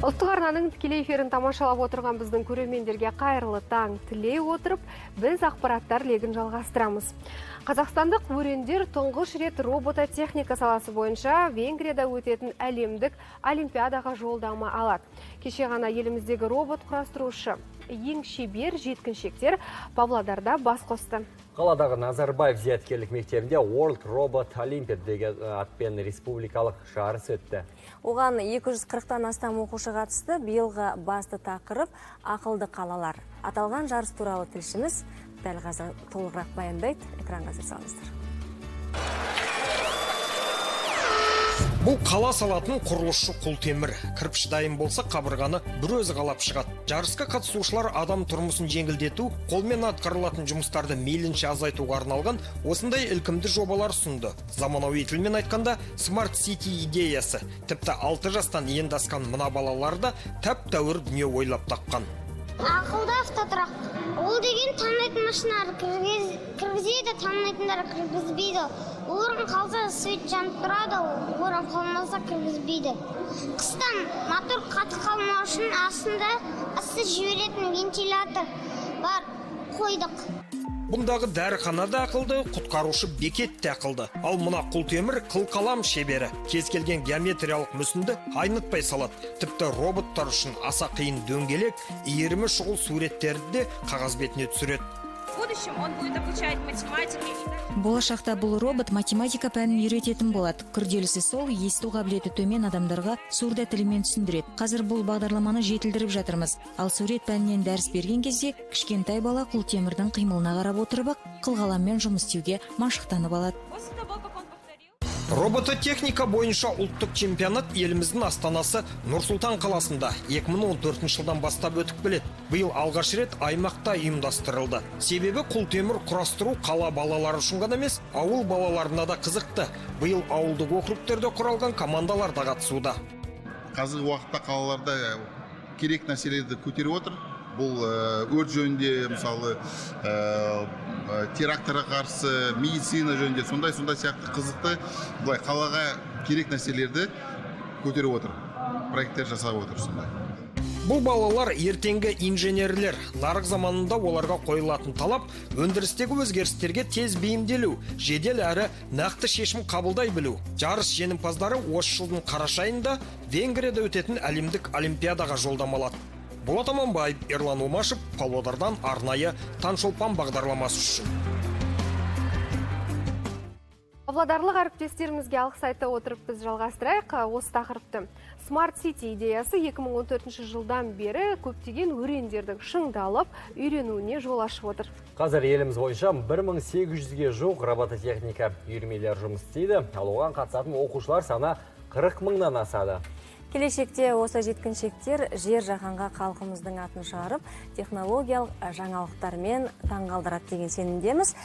Ұлттық арнаның тікелей эфирін тамашалап отырған біздің көрермендерге қайырлы таң тілей отырып, біз ақпараттар легін жалғастырамыз. Қазақстандық өрендер тұңғыш рет робототехника саласы бойынша Венгрияда өтетін әлемдік олимпиадаға жолдама алады. Кеше ғана еліміздегі робот құрастырушы ең шебер жеткіншектер Павлодарда бас қосты. Қаладағы Назарбаев зияткерлік мектебінде World Robot Olympiad деген атпен республикалық жарыс өтті. Оған 240-тан астам оқушы қатысты. Биылғы басты тақырып ақылды қалалар. Аталған жарыс туралы тілшіміз дәл қазір толығырақ баяндайды. Экранға салыңыздар. Бұл қала салатын құрылысшы Құлтемір. Кірпіш дайын болса қабырғаны бір өзі қалап шығады. Жарысқа қатысушылар адам тұрмысын жеңілдету, қолмен атқарылатын жұмыстарды мейлінше азайтуға арналған осындай ілкімді жобалар ұсынды. Заманауи тілмен айтқанда Smart City идеясы. Тіпті 6 жастан енді асқан мына балаларда тәп-тәуір дүние ойлап тапқан. Ақылды автотұрақ. Ол деген танымайтын машиналар кіргізеді, танымайтындар кіргізбейді. Орын қалса свет жанып тұрады, орын қалмаса кіргізбейді. Қыстан мотор қатып қалмау үшін астында ыссы жіберетін вентилятор бар, қойдық. Бұндағы дәріхана да ақылды, құтқарушы бекет те ақылды. Ал мына Құлтемір қылқалам шебері. Кез келген геометриялық мүсінді айнытпай салады. Тіпті роботтар үшін аса қиын дөңгелек, иірімі шұғыл суреттерді де қағаз бетіне түсіреді. В будущем он будет обучать математике. Болашақта бұл робот математика пәнін үйрететін болады. Күрделісі сол, есту қабілеті төмен адамдарға сурда тілімен түсіндіреді. Қазір бұл бағдарламаны жетілдіріп жатырмыз. Ал сурет пәнінен дәріс берген кезде кішкентай бала Құлтемірдің қимылына қарап отырып, қылқаламмен жұмыс істеуге машықтанып алады. Робототехника бойынша ұлттық чемпионат еліміздің астанасы Нұр-Сұлтан қаласында 2014 жылдан бастап өтіп келеді. Биыл алғаш рет аймақта ұйымдастырылды. Себебі Құлтемір құрастыру қала балалары үшін ғана емес, ауыл балаларына да қызықты. Биыл ауылдық округтерде құралған командалар да қатысуда. Қазіргі уақытта қалаларда керек нәрселерді көтеріп отыр. Бұл өрт жөнінде, мысалы, терактарға қарсы, медицина жөнінде, сондай сияқты қызықты бұлай қалаға керек нәрселерді көтеріп отыр. Проекттер жасап отыр сондай. Бұл балалар ертеңгі инженерлер. Нарық заманында оларға қойылатын талап өндірістегі өзгерістерге тез бейімделу, жедел әрі нақты шешім қабылдай білу. Жарыс жеңімпаздары осы жылдың қараша айында Венгрияда өтетін әлемдік олимпиадаға жолдама алады. Болат Аманбаев, Ерлан Омашев, Павлодардан арнайы Таңшолпан бағдарламасы үшін. Павлодарлық әріптестерімізге алғыс айта отырып біз жалғастырайық осы тақырыпты. Smart City идеясы 2014 жылдан бері көптеген өрендердің шыңдалып, үйренуіне жол ашып отыр. Қазір еліміз бойынша 1800-ге жуық робототехника үйірмелер жұмыс істейді, ал оған қатысатын оқушылар саны 40 мыңнан асады. Келешекте осы жеткіншектер жер жаһанға халқымыздың атын шығарып, технологиялық жаңалықтармен таңғалдырады деген сенімдеміз.